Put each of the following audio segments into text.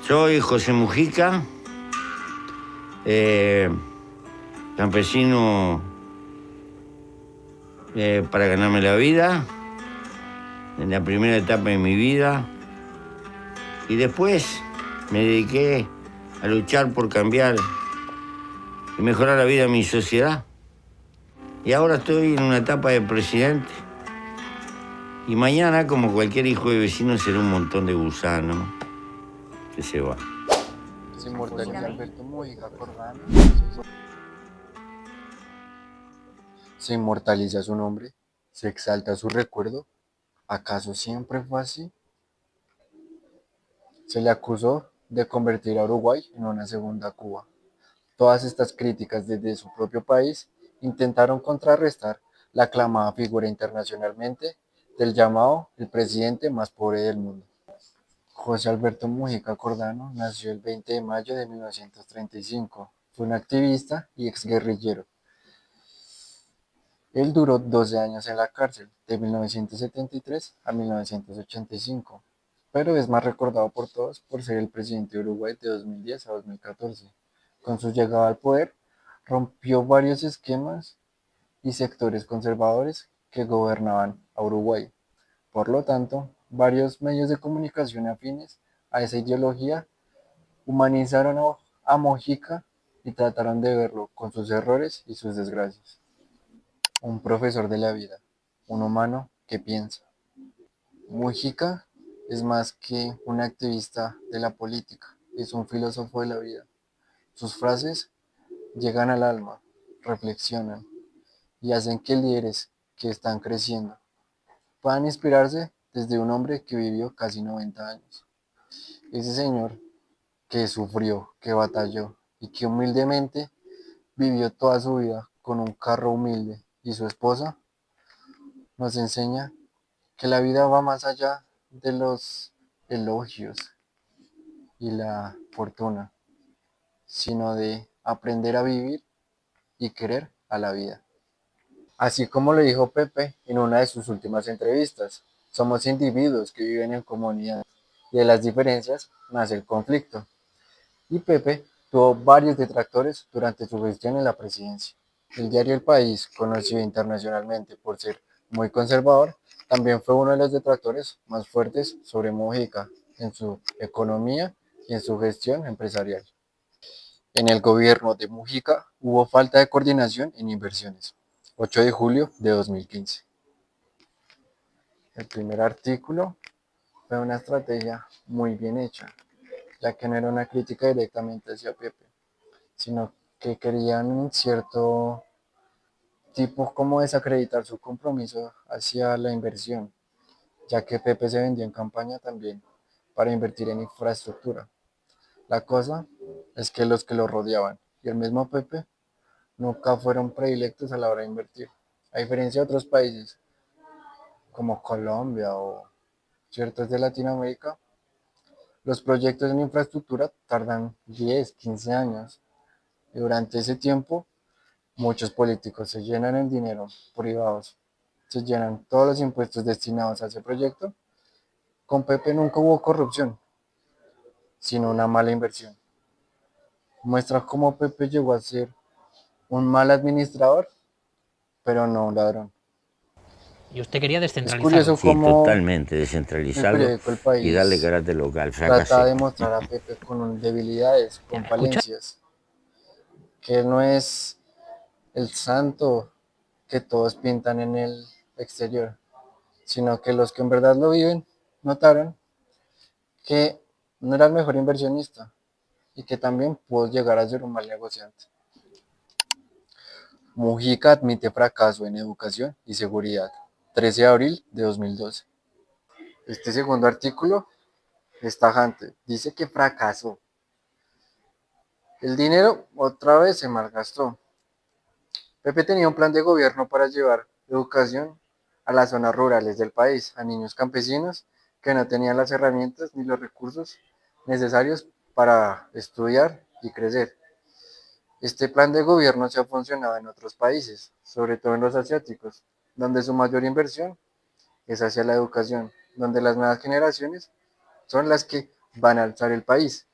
Soy José Mujica, campesino para ganarme la vida, en la primera etapa de mi vida, y después me dediqué a luchar por cambiar y mejorar la vida de mi sociedad. Y ahora estoy en una etapa de presidente. Y mañana, como cualquier hijo de vecino, será un montón de gusanos que se va. Se inmortaliza Alberto Mujica Cordano. Se inmortaliza su nombre. Se exalta su recuerdo. ¿Acaso siempre fue así? Se le acusó de convertir a Uruguay en una segunda Cuba. Todas estas críticas desde su propio país intentaron contrarrestar la aclamada figura internacionalmente del llamado el presidente más pobre del mundo. José Alberto Mujica Cordano nació el 20 de mayo de 1935. Fue un activista y exguerrillero. Él duró 12 años en la cárcel, de 1973 a 1985, pero es más recordado por todos por ser el presidente de Uruguay de 2010 a 2014. Con su llegada al poder, rompió varios esquemas y sectores conservadores que gobernaban a Uruguay. Por lo tanto, varios medios de comunicación afines a esa ideología humanizaron a Mojica y trataron de verlo con sus errores y sus desgracias. Un profesor de la vida, un humano que piensa. Mujica es más que un activista de la política, es un filósofo de la vida. Sus frases llegan al alma, reflexionan y hacen que líderes que están creciendo puedan inspirarse desde un hombre que vivió casi 90 años. Ese señor que sufrió, que batalló y que humildemente vivió toda su vida con un carro humilde y su esposa, nos enseña que la vida va más allá de los elogios y la fortuna, sino de aprender a vivir y querer a la vida. Así como lo dijo Pepe en una de sus últimas entrevistas, somos individuos que viven en comunidad y de las diferencias nace el conflicto. Y Pepe tuvo varios detractores durante su gestión en la presidencia. El diario El País, conocido internacionalmente por ser muy conservador, también fue uno de los detractores más fuertes sobre Mujica en su economía y en su gestión empresarial. En el gobierno de Mujica hubo falta de coordinación en inversiones. 8 de julio de 2015. El primer artículo fue una estrategia muy bien hecha, ya que no era una crítica directamente hacia Pepe, sino que querían en cierto tipo como desacreditar su compromiso hacia la inversión, ya que Pepe se vendió en campaña también para invertir en infraestructura. La cosa es que los que lo rodeaban y el mismo Pepe nunca fueron predilectos a la hora de invertir. A diferencia de otros países como Colombia o ciertos de Latinoamérica, los proyectos en infraestructura tardan 10, 15 años y durante ese tiempo muchos políticos se llenan el dinero privados, se llenan todos los impuestos destinados a ese proyecto. Con Pepe nunca hubo corrupción, sino una mala inversión. Muestra cómo Pepe llegó a ser un mal administrador, pero no un ladrón. Y usted quería Es descentralizarlo. curioso Sí, cómo totalmente, el descentralizarlo periódico El y darle País carácter local. trata Fracasé. de mostrar a Pepe con debilidades, Ya, con escucha, falencias, que él no es el santo que todos pintan en el exterior, sino que los que en verdad lo viven notaron que no era el mejor inversionista y que también pudo llegar a ser un mal negociante. Mujica admite fracaso en educación y seguridad. 13 de abril de 2012. Este segundo artículo es tajante. Dice que fracasó. El dinero otra vez se malgastó. Pepe tenía un plan de gobierno para llevar educación a las zonas rurales del país, a niños campesinos que no tenían las herramientas ni los recursos necesarios para estudiar y crecer. Este plan de gobierno se ha funcionado en otros países, sobre todo en los asiáticos, donde su mayor inversión es hacia la educación, donde las nuevas generaciones son las que van a alzar el país.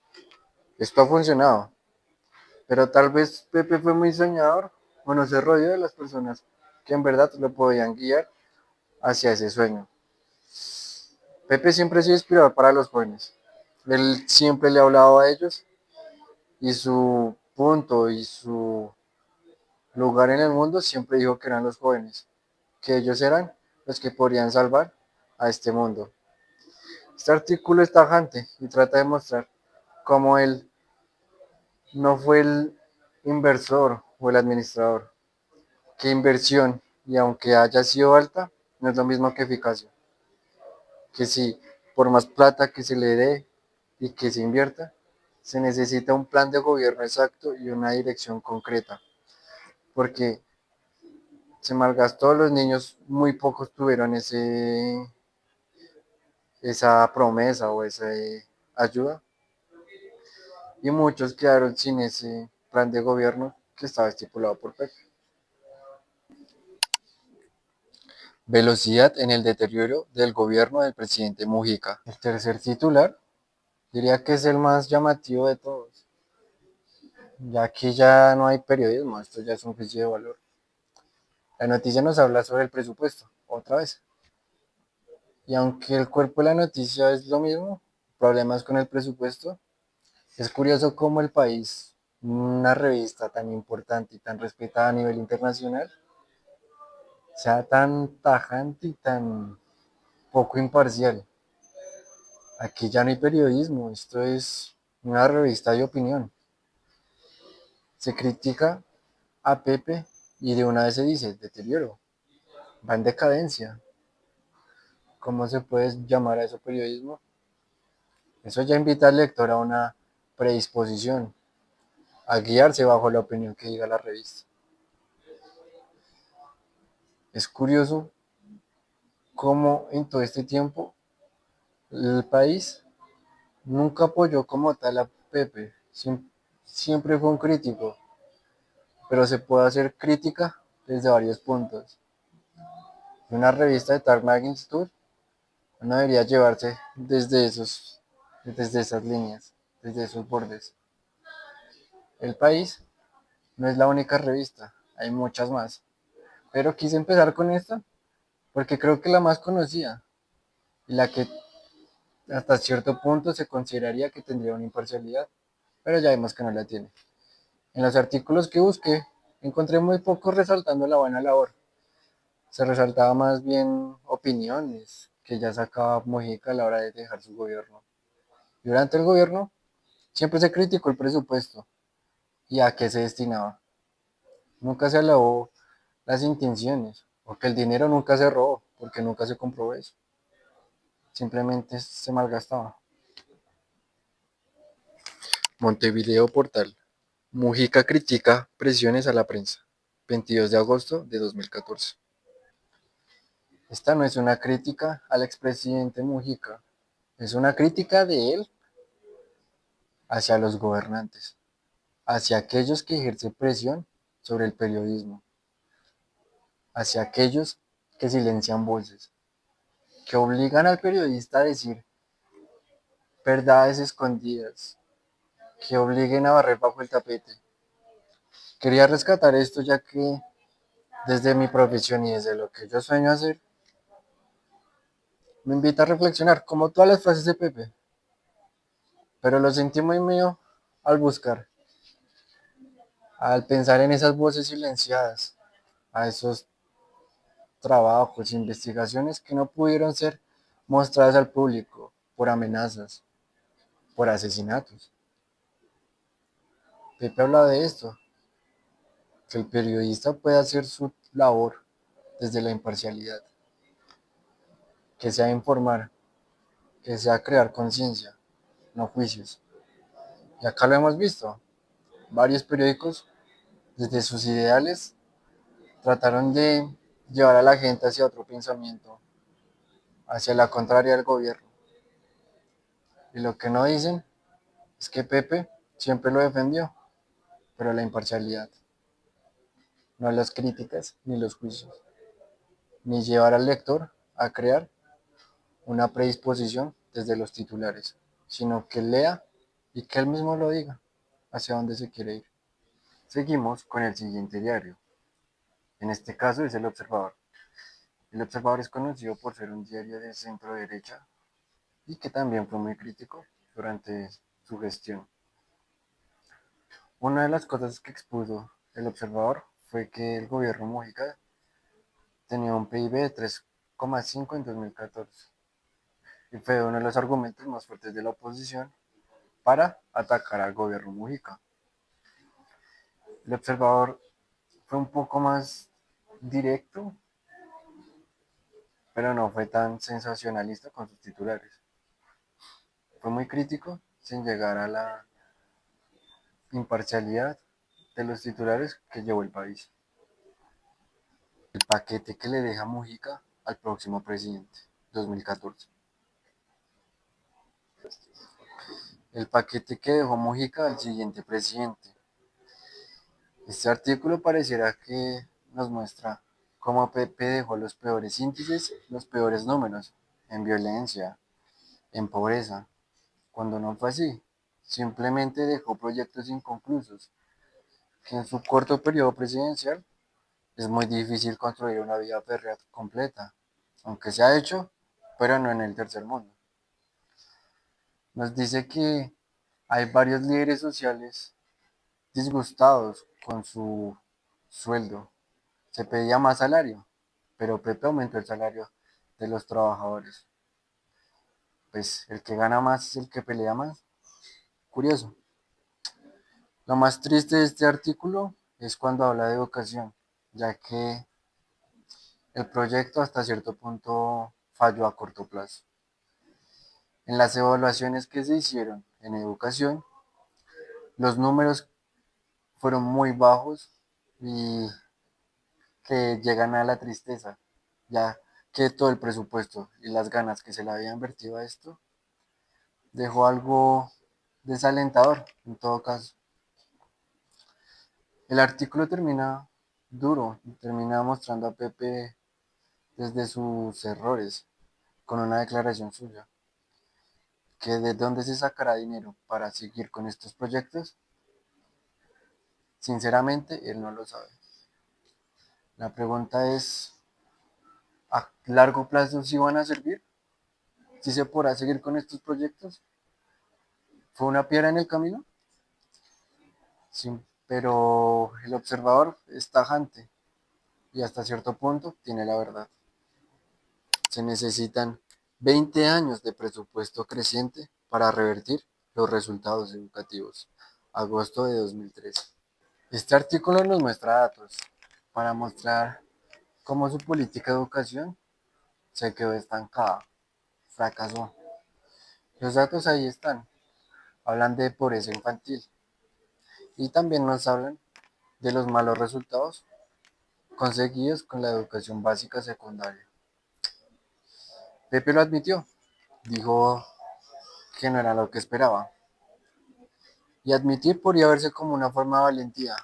Esto ha funcionado, pero tal vez Pepe fue muy soñador o no se rodeó de las personas que en verdad lo podían guiar hacia ese sueño. Pepe siempre ha sido inspirador para los jóvenes. Él siempre le ha hablado a ellos y su punto y su lugar en el mundo siempre dijo que eran los jóvenes, que ellos eran los que podrían salvar a este mundo. Este artículo es tajante y trata de mostrar cómo él no fue el inversor o el administrador, que inversión, y aunque haya sido alta, no es lo mismo que eficacia, que si por más plata que se le dé y que se invierta, se necesita un plan de gobierno exacto y una dirección concreta, porque se malgastó, los niños muy pocos tuvieron esa promesa o esa ayuda y muchos quedaron sin ese plan de gobierno que estaba estipulado por Pepe. Velocidad en el deterioro del gobierno del presidente Mujica. El tercer titular diría que es el más llamativo de todos, ya que ya no hay periodismo, esto ya es un juicio de valor. La noticia nos habla sobre el presupuesto, otra vez. Y aunque el cuerpo de la noticia es lo mismo, problemas con el presupuesto, es curioso cómo el país, una revista tan importante y tan respetada a nivel internacional, sea tan tajante y tan poco imparcial. Aquí ya no hay periodismo, esto es una revista de opinión. Se critica a Pepe y de una vez se dice, deterioro, va en decadencia. ¿Cómo se puede llamar a eso periodismo? Eso ya invita al lector a una predisposición, a guiarse bajo la opinión que diga la revista. Es curioso cómo en todo este tiempo el país nunca apoyó como tal a Pepe, siempre fue un crítico, pero se puede hacer crítica desde varios puntos. En una revista de tal magnitud no debería llevarse desde esas líneas, desde esos bordes. El País no es la única revista, hay muchas más, pero quise empezar con esta porque creo que la más conocida y la que hasta cierto punto se consideraría que tendría una imparcialidad, pero ya vemos que no la tiene. En los artículos que busqué, encontré muy poco resaltando la buena labor. Se resaltaba más bien opiniones que ya sacaba Mojica a la hora de dejar su gobierno. Durante el gobierno siempre se criticó el presupuesto y a qué se destinaba. Nunca se alabó las intenciones, porque el dinero nunca se robó, porque nunca se comprobó eso. Simplemente se malgastaba. Montevideo Portal. Mujica critica presiones a la prensa. 22 de agosto de 2014. Esta no es una crítica al expresidente Mujica, es una crítica de él hacia los gobernantes, hacia aquellos que ejercen presión sobre el periodismo, hacia aquellos que silencian voces, que obligan al periodista a decir verdades escondidas, que obliguen a barrer bajo el tapete. Quería rescatar esto ya que desde mi profesión y desde lo que yo sueño hacer, me invita a reflexionar, como todas las frases de Pepe, pero lo sentí muy mío al buscar, al pensar en esas voces silenciadas, a esos trabajos, investigaciones que no pudieron ser mostradas al público por amenazas, por asesinatos. Pepe habla de esto, que el periodista puede hacer su labor desde la imparcialidad, que sea informar, que sea crear conciencia, no juicios. Y acá lo hemos visto, varios periódicos desde sus ideales trataron de llevar a la gente hacia otro pensamiento, hacia la contraria del gobierno. Y lo que no dicen es que Pepe siempre lo defendió, pero la imparcialidad, no las críticas ni los juicios, ni llevar al lector a crear una predisposición desde los titulares, sino que lea y que él mismo lo diga hacia dónde se quiere ir. Seguimos con el siguiente diario. En este caso es El Observador. El Observador es conocido por ser un diario de centro derecha y que también fue muy crítico durante su gestión. Una de las cosas que expuso El Observador fue que el gobierno Mujica tenía un PIB de 3,5 en 2014 y fue uno de los argumentos más fuertes de la oposición para atacar al gobierno Mujica. El Observador fue un poco más directo, pero no fue tan sensacionalista con sus titulares. Fue muy crítico sin llegar a la imparcialidad de los titulares que llevó el país. El paquete que le deja Mujica al próximo presidente, 2014. El paquete que dejó Mujica al siguiente presidente. Este artículo pareciera que nos muestra cómo Pepe dejó los peores índices, los peores números en violencia, en pobreza, cuando no fue así. Simplemente dejó proyectos inconclusos, que en su corto periodo presidencial es muy difícil construir una vía férrea completa, aunque se ha hecho, pero no en el tercer mundo. Nos dice que hay varios líderes sociales disgustados con su sueldo. Se pedía más salario, pero Pepe aumentó el salario de los trabajadores. Pues el que gana más es el que pelea más. Curioso. Lo más triste de este artículo es cuando habla de educación, ya que el proyecto hasta cierto punto falló a corto plazo. En las evaluaciones que se hicieron en educación, los números fueron muy bajos y que llegan a la tristeza, ya que todo el presupuesto y las ganas que se le había invertido a esto dejó algo desalentador en todo caso. El artículo termina duro, termina mostrando a Pepe desde sus errores, con una declaración suya, que de dónde se sacará dinero para seguir con estos proyectos, sinceramente él no lo sabe. La pregunta es, ¿a largo plazo sí van a servir? ¿Sí se podrá seguir con estos proyectos? ¿Fue una piedra en el camino? Sí, pero el observador es tajante y hasta cierto punto tiene la verdad. Se necesitan 20 años de presupuesto creciente para revertir los resultados educativos. Agosto de 2013. Este artículo nos muestra datos para mostrar cómo su política de educación se quedó estancada, fracasó. Los datos ahí están, hablan de pobreza infantil y también nos hablan de los malos resultados conseguidos con la educación básica secundaria. Pepe lo admitió, dijo que no era lo que esperaba. Y admitir podría verse como una forma de valentía,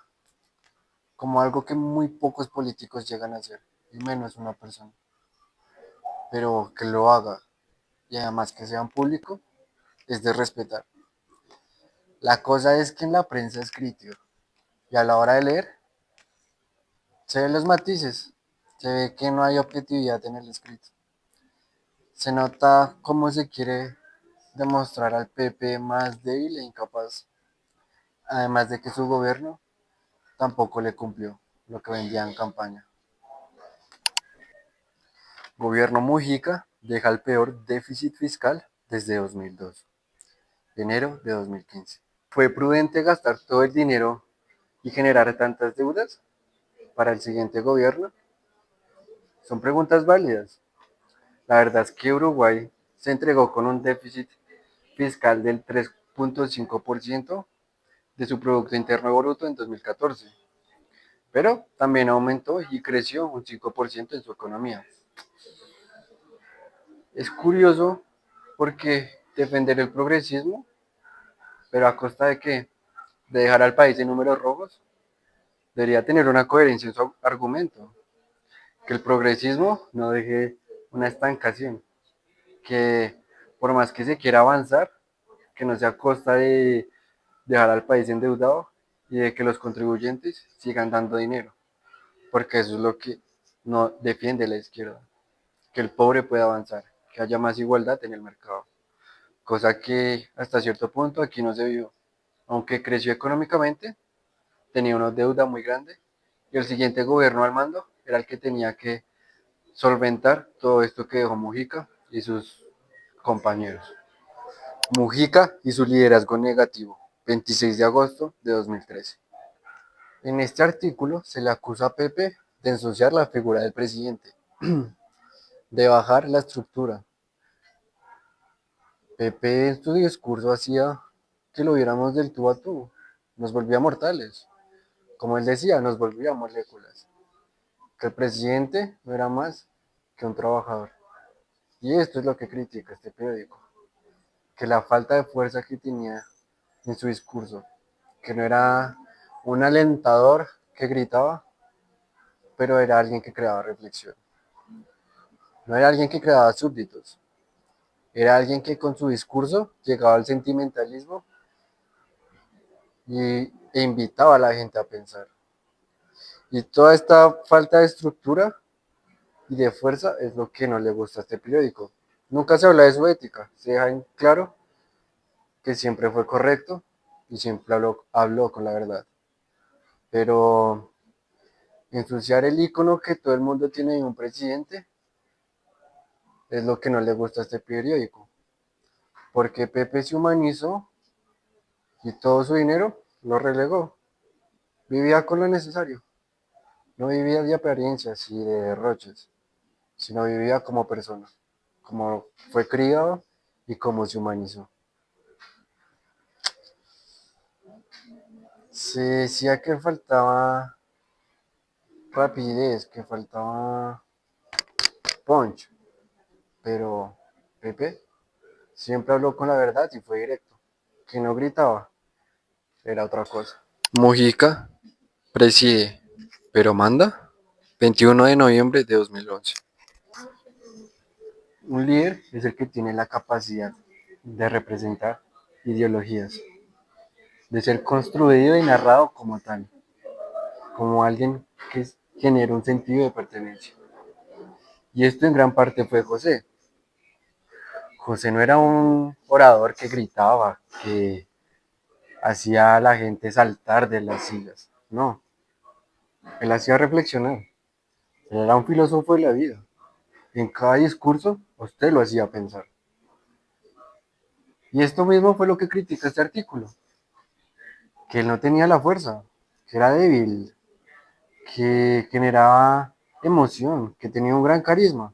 como algo que muy pocos políticos llegan a hacer, y menos una persona. Pero que lo haga, y además que sea en público, es de respetar. La cosa es que en la prensa escrita y a la hora de leer, se ven los matices, se ve que no hay objetividad en el escrito. Se nota cómo se quiere demostrar al PP más débil e incapaz, además de que su gobierno tampoco le cumplió lo que vendía en campaña. Gobierno Mujica deja el peor déficit fiscal desde 2002, enero de 2015. ¿Fue prudente gastar todo el dinero y generar tantas deudas para el siguiente gobierno? Son preguntas válidas. La verdad es que Uruguay se entregó con un déficit fiscal del 3,5% de su Producto Interno Bruto en 2014, pero también aumentó y creció un 5% en su economía. Es curioso porque defender el progresismo, pero a costa de que de dejar al país en números rojos, debería tener una coherencia en su argumento, que el progresismo no deje una estancación, que por más que se quiera avanzar, que no sea a costa de dejar al país endeudado y de que los contribuyentes sigan dando dinero, porque eso es lo que no defiende la izquierda, que el pobre pueda avanzar, que haya más igualdad en el mercado, cosa que hasta cierto punto aquí no se vio, aunque creció económicamente, tenía una deuda muy grande y el siguiente gobierno al mando era el que tenía que solventar todo esto que dejó Mujica y sus compañeros. Mujica y su liderazgo negativo, 26 de agosto de 2013. En este artículo se le acusa a Pepe de ensuciar la figura del presidente, de bajar la estructura. Pepe en su discurso hacía que lo viéramos del tú a tú, nos volvía mortales. Como él decía, nos volvía moléculas. Que el presidente no era más que un trabajador. Y esto es lo que critica este periódico, que la falta de fuerza que tenía en su discurso, que no era un alentador que gritaba, pero era alguien que creaba reflexión. No era alguien que creaba súbditos, era alguien que con su discurso llegaba al sentimentalismo e invitaba a la gente a pensar. Y toda esta falta de estructura y de fuerza es lo que no le gusta a este periódico. Nunca se habla de su ética, se deja en claro que siempre fue correcto y siempre habló con la verdad. Pero ensuciar el icono que todo el mundo tiene de un presidente es lo que no le gusta a este periódico. Porque Pepe se humanizó y todo su dinero lo relegó. Vivía con lo necesario. No vivía de apariencias y de derroches, sino vivía como persona, como fue criado y como se humanizó. Se decía que faltaba rapidez, que faltaba punch, pero Pepe siempre habló con la verdad y fue directo. Que no gritaba, era otra cosa. Mujica preside, pero manda. 21 de noviembre de 2011. Un líder es el que tiene la capacidad de representar ideologías, de ser construido y narrado como tal, como alguien que genera un sentido de pertenencia. Y esto en gran parte fue José. José no era un orador que gritaba, que hacía a la gente saltar de las sillas. No, él hacía reflexionar. Él era un filósofo de la vida. En cada discurso, usted lo hacía pensar. Y esto mismo fue lo que critica este artículo, que él no tenía la fuerza, que era débil, que generaba emoción, que tenía un gran carisma,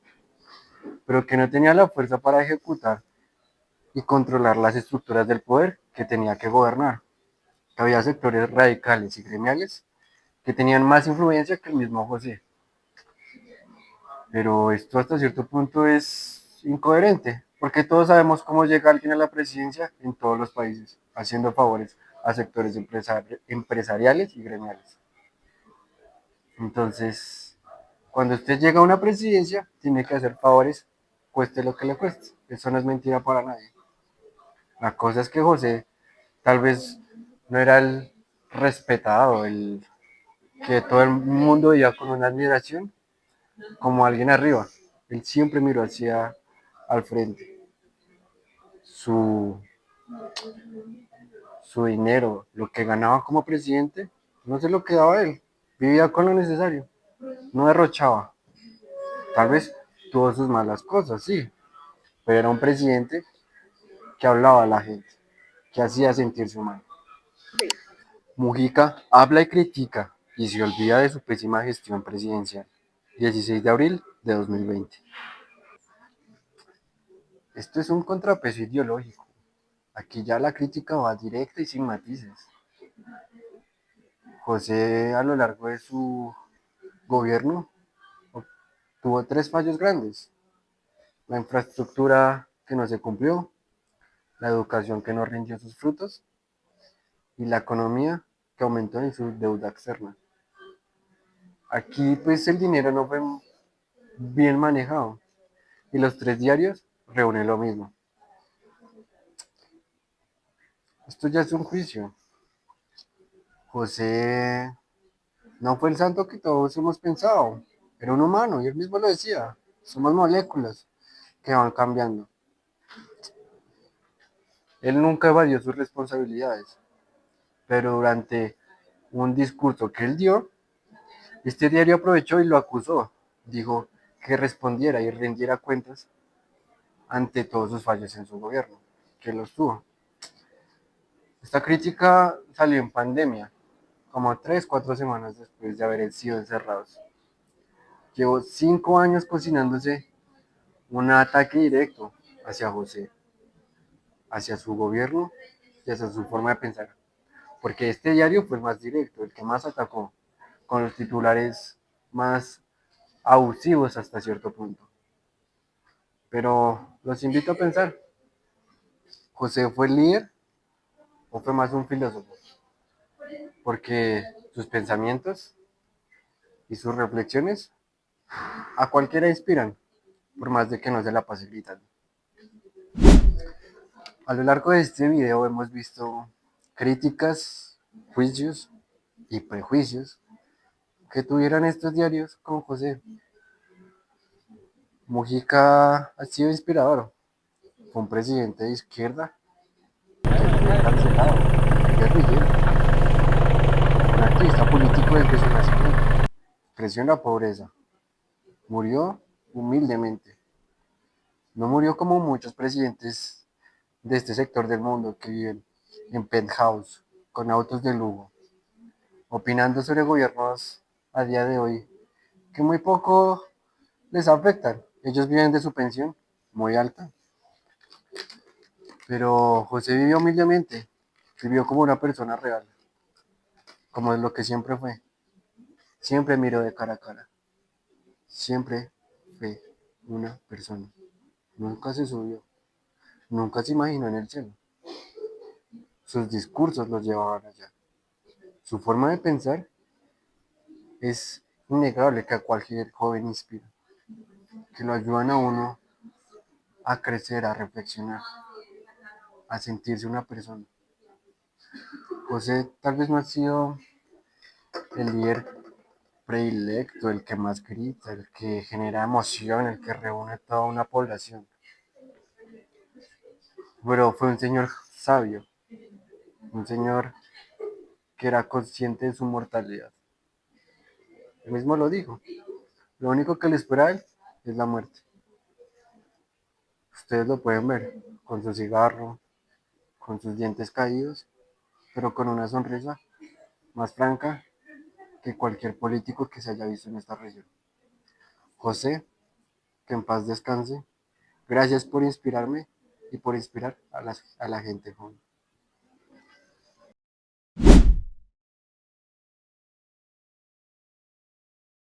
pero que no tenía la fuerza para ejecutar y controlar las estructuras del poder que tenía que gobernar. Había sectores radicales y gremiales que tenían más influencia que el mismo José. Pero esto hasta cierto punto es incoherente, porque todos sabemos cómo llega alguien a la presidencia en todos los países, haciendo favores a sectores empresariales y gremiales. Entonces, cuando usted llega a una presidencia, tiene que hacer favores, cueste lo que le cueste. Eso no es mentira para nadie. La cosa es que José tal vez no era el respetado, el que todo el mundo veía con una admiración, como alguien arriba. Él siempre miró hacia al frente. Su, su dinero, lo que ganaba como presidente, no se lo quedaba a él. Vivía con lo necesario. No derrochaba. Tal vez tuvo sus malas cosas, sí, pero era un presidente que hablaba a la gente, que hacía sentirse humano. Mujica habla y critica y se olvida de su pésima gestión presidencial. 16 de abril de 2020. Esto es un contrapeso ideológico. Aquí ya la crítica va directa y sin matices. José a lo largo de su gobierno tuvo tres fallos grandes. La infraestructura que no se cumplió, la educación que no rindió sus frutos y la economía que aumentó en su deuda externa. Aquí pues el dinero no fue bien manejado y los tres diarios reúnen lo mismo. Esto ya es un juicio. José no fue el santo que todos hemos pensado. Era un humano y él mismo lo decía. Somos moléculas que van cambiando. Él nunca evadió sus responsabilidades, pero durante un discurso que él dio, este diario aprovechó y lo acusó. Dijo que respondiera y rindiera cuentas ante todos sus fallos en su gobierno, que los tuvo. Esta crítica salió en pandemia, como 3, 4 semanas después de haber sido encerrados. Llevó 5 años cocinándose un ataque directo hacia José, hacia su gobierno y hacia su forma de pensar. Porque este diario fue el más directo, el que más atacó, con los titulares más abusivos hasta cierto punto. Pero los invito a pensar, ¿José fue el líder o fue más un filósofo? Porque sus pensamientos y sus reflexiones a cualquiera inspiran, por más de que no se la facilitan. A lo largo de este video hemos visto críticas, juicios y prejuicios que tuvieron estos diarios con José. Mujica ha sido inspirador. Fue un presidente de izquierda que fue cancelado, un guerrillero, un activista político desde su nacimiento. Creció en la pobreza. Murió humildemente. No murió como muchos presidentes de este sector del mundo que viven en penthouse, con autos de lujo, opinando sobre gobiernos a día de hoy que muy poco les afectan. Ellos viven de su pensión muy alta. Pero José vivió humildemente, vivió como una persona real, como es lo que siempre fue. Siempre miró de cara a cara. Siempre fue una persona. Nunca se subió, nunca se imaginó en el cielo. Sus discursos los llevaban allá. Su forma de pensar es innegable que a cualquier joven inspira, que lo ayudan a uno a crecer, a reflexionar, a sentirse una persona. José tal vez no ha sido el líder predilecto, el que más grita, el que genera emoción, el que reúne a toda una población, pero fue un señor sabio, un señor que era consciente de su mortalidad. Él mismo lo dijo, lo único que le espera a él es la muerte. Ustedes lo pueden ver con su cigarro, con sus dientes caídos, pero con una sonrisa más franca que cualquier político que se haya visto en esta región. José, que en paz descanse. Gracias por inspirarme y por inspirar a la gente joven.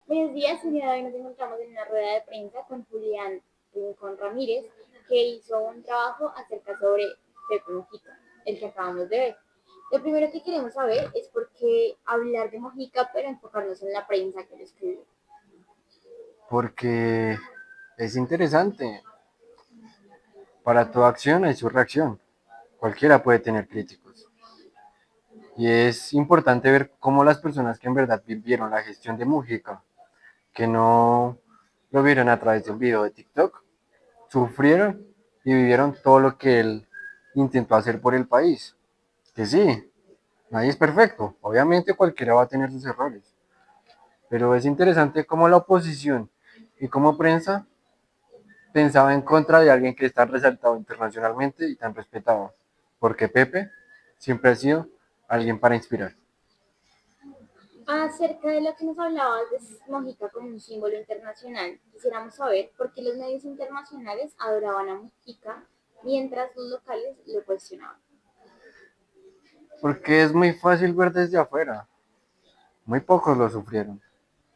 Buenos días, señora. Hoy nos encontramos en una rueda de prensa con Julián Rincón Ramírez, que hizo un trabajo acerca sobre Pepe Mujica, el que acabamos de ver. Lo primero que queremos saber es por qué hablar de Mujica, pero enfocarnos en la prensa que lo escribió. Porque es interesante. Para toda acción hay su reacción. Cualquiera puede tener críticos. Y es importante ver cómo las personas que en verdad vivieron la gestión de Mujica, que no lo vieron a través de un video de TikTok, sufrieron y vivieron todo lo que él intentó hacer por el país. Que sí, nadie es perfecto. Obviamente cualquiera va a tener sus errores. Pero es interesante cómo la oposición y como prensa pensaba en contra de alguien que es tan resaltado internacionalmente y tan respetado. Porque Pepe siempre ha sido alguien para inspirar. Acerca de lo que nos hablabas de Mujica como un símbolo internacional, quisiéramos saber por qué los medios internacionales adoraban a Mujica mientras los locales lo cuestionaban. Porque es muy fácil ver desde afuera. Muy pocos lo sufrieron.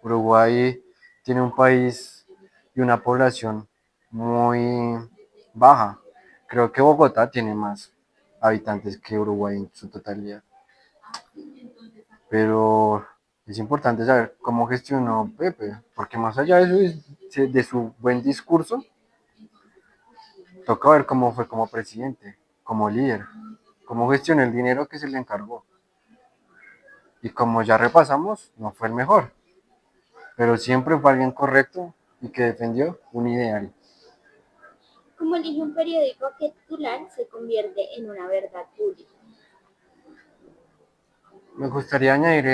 Uruguay tiene un país y una población muy baja. Creo que Bogotá tiene más habitantes que Uruguay en su totalidad. Pero es importante saber cómo gestionó Pepe, porque más allá de su buen discurso, toca ver cómo fue como presidente, como líder, cómo gestionó el dinero que se le encargó. Y como ya repasamos, no fue el mejor, pero siempre fue alguien correcto y que defendió un ideal. ¿Cómo elige un periódico que titular se convierte en una verdad pública? Me gustaría añadir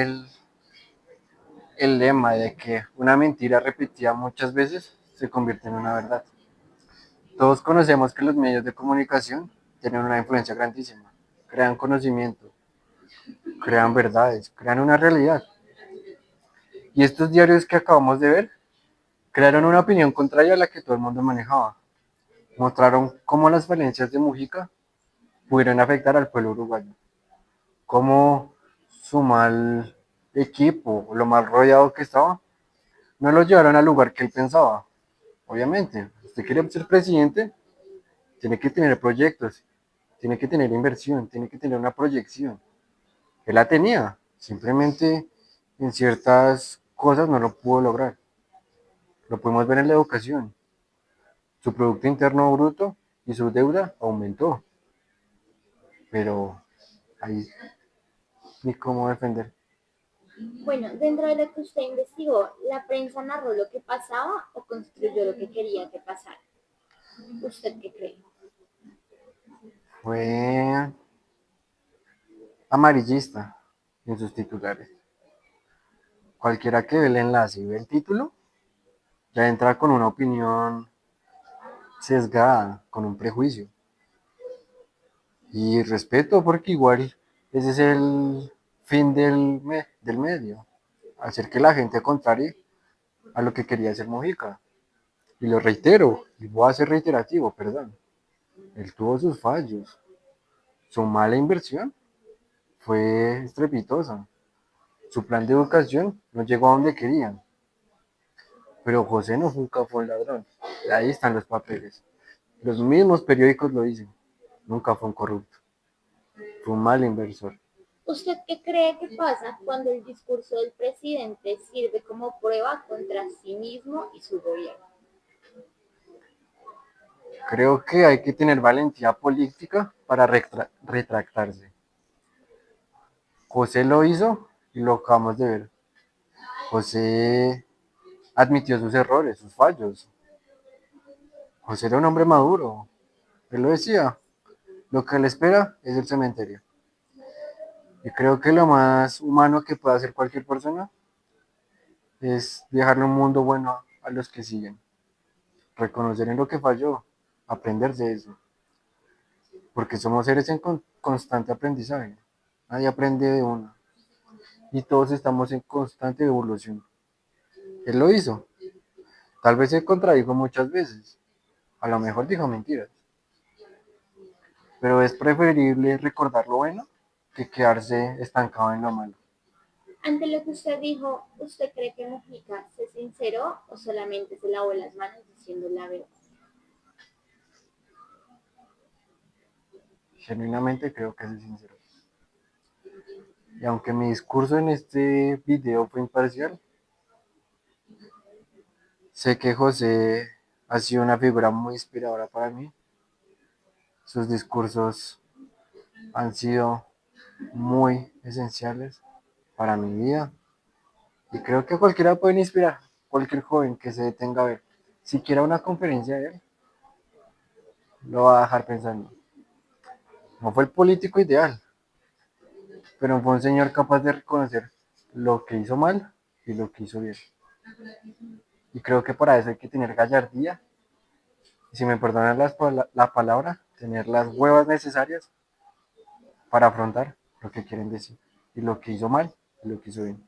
el lema de que una mentira repetida muchas veces se convierte en una verdad. Todos conocemos que los medios de comunicación tienen una influencia grandísima, crean conocimiento, crean verdades, crean una realidad. Y estos diarios que acabamos de ver crearon una opinión contraria a la que todo el mundo manejaba. Mostraron cómo las falencias de Mujica pudieron afectar al pueblo uruguayo, cómo su mal equipo, lo mal rodeado que estaba, no lo llevaron al lugar que él pensaba. Obviamente, usted quiere ser presidente, tiene que tener proyectos, tiene que tener inversión, tiene que tener una proyección. Él la tenía, simplemente en ciertas cosas no lo pudo lograr. Lo podemos ver en la educación. Su Producto Interno Bruto y su deuda aumentó, pero ahí ni cómo defender. Bueno, dentro de lo que usted investigó, ¿la prensa narró lo que pasaba o construyó lo que quería que pasara? ¿Usted qué cree? Fue amarillista en sus titulares. Cualquiera que ve el enlace y ve el título, ya entra con una opinión sesgada, con un prejuicio. Y respeto, porque igual ese es el fin del medio, hacer que la gente contrarie a lo que quería hacer Mojica. Y lo reitero, y voy a ser reiterativo, perdón. Él tuvo sus fallos. Su mala inversión fue estrepitosa. Su plan de educación no llegó a donde querían. Pero José no nunca fue un ladrón. Ahí están los papeles. Los mismos periódicos lo dicen. Nunca fue un corrupto. Fue un mal inversor. ¿Usted qué cree que pasa cuando el discurso del presidente sirve como prueba contra sí mismo y su gobierno? Creo que hay que tener valentía política para retractarse. José lo hizo y lo acabamos de ver. José admitió sus errores, sus fallos. José era un hombre maduro. Él lo decía. Lo que le espera es el cementerio. Y creo que lo más humano que puede hacer cualquier persona es dejarle un mundo bueno a los que siguen. Reconocer en lo que falló, aprender de eso. Porque somos seres en constante aprendizaje. Nadie aprende de uno. Y todos estamos en constante evolución. Él lo hizo. Tal vez se contradijo muchas veces. A lo mejor dijo mentiras. Pero es preferible recordar lo bueno que quedarse estancado en lo malo. Ante lo que usted dijo, ¿usted cree que Mujica se sinceró o solamente se lavó las manos diciendo la verdad? Genuinamente creo que es sincero. Y aunque mi discurso en este video fue imparcial, sé que José ha sido una figura muy inspiradora para mí. Sus discursos han sido muy esenciales para mi vida y creo que cualquiera puede inspirar, cualquier joven que se detenga a ver siquiera una conferencia de él, lo va a dejar pensando. No fue el político ideal, pero fue un señor capaz de reconocer lo que hizo mal y lo que hizo bien. Y creo que para eso hay que tener gallardía, y si me perdonan la palabra, tener las huevas necesarias para afrontar lo que quieren decir, y lo que hizo mal y lo que hizo bien.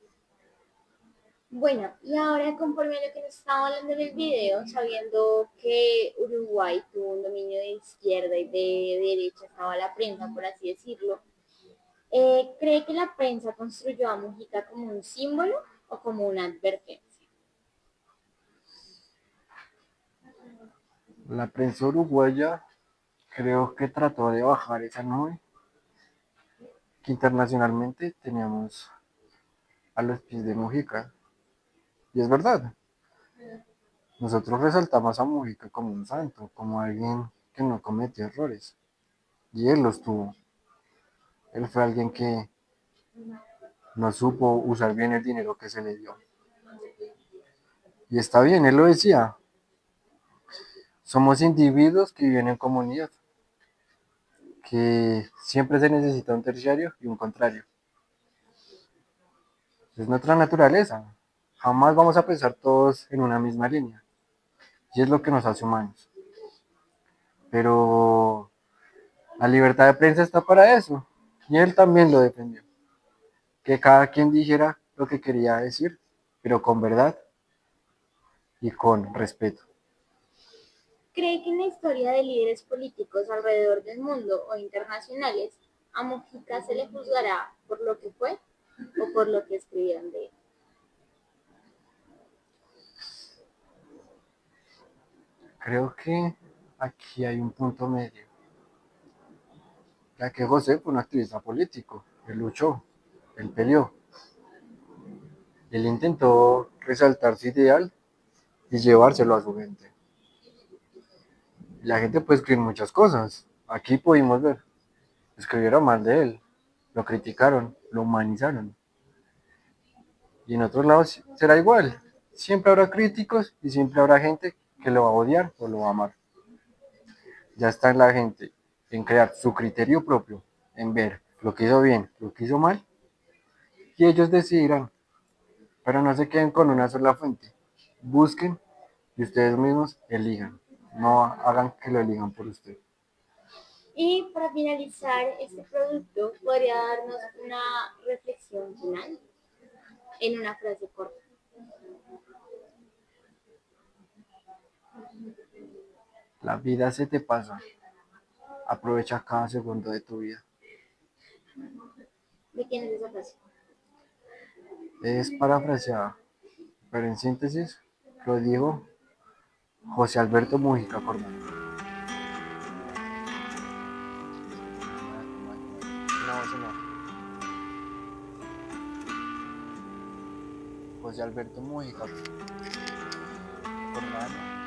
Bueno, y ahora conforme a lo que nos estaba hablando en el video, sabiendo que Uruguay tuvo un dominio de izquierda y de derecha, estaba la prensa, por así decirlo, ¿cree que la prensa construyó a Mujica como un símbolo o como una advertencia? La prensa uruguaya creo que trató de bajar esa nube que internacionalmente teníamos a los pies de Mujica. Y es verdad, nosotros resaltamos a Mujica como un santo, como alguien que no cometió errores. Y él los tuvo. Él fue alguien que no supo usar bien el dinero que se le dio. Y está bien, él lo decía. Somos individuos que viven en comunidad, que siempre se necesita un terciario y un contrario. Es nuestra naturaleza. Jamás vamos a pensar todos en una misma línea. Y es lo que nos hace humanos. Pero la libertad de prensa está para eso. Y él también lo defendió. Que cada quien dijera lo que quería decir, pero con verdad y con respeto. ¿Cree que en la historia de líderes políticos alrededor del mundo o internacionales, a Mujica se le juzgará por lo que fue o por lo que escribieron de él? Creo que aquí hay un punto medio. Ya que José fue un activista político. Él luchó, él peleó. Él intentó resaltar su ideal y llevárselo a su gente. La gente puede escribir muchas cosas. Aquí pudimos ver. Escribieron mal de él, lo criticaron, lo humanizaron. Y en otros lados será igual. Siempre habrá críticos y siempre habrá gente que lo va a odiar o lo va a amar. Ya está en la gente, en crear su criterio propio, en ver lo que hizo bien, lo que hizo mal, y ellos decidirán. Pero no se queden con una sola fuente. Busquen y ustedes mismos elijan. No hagan que lo elijan por usted. Y para finalizar este producto, podría darnos una reflexión final en una frase corta. La vida se te pasa. Aprovecha cada segundo de tu vida. ¿De quién es esa frase? Es parafraseada, pero en síntesis lo dijo José Alberto Mujica Cordón. José Alberto Mujica Cordón.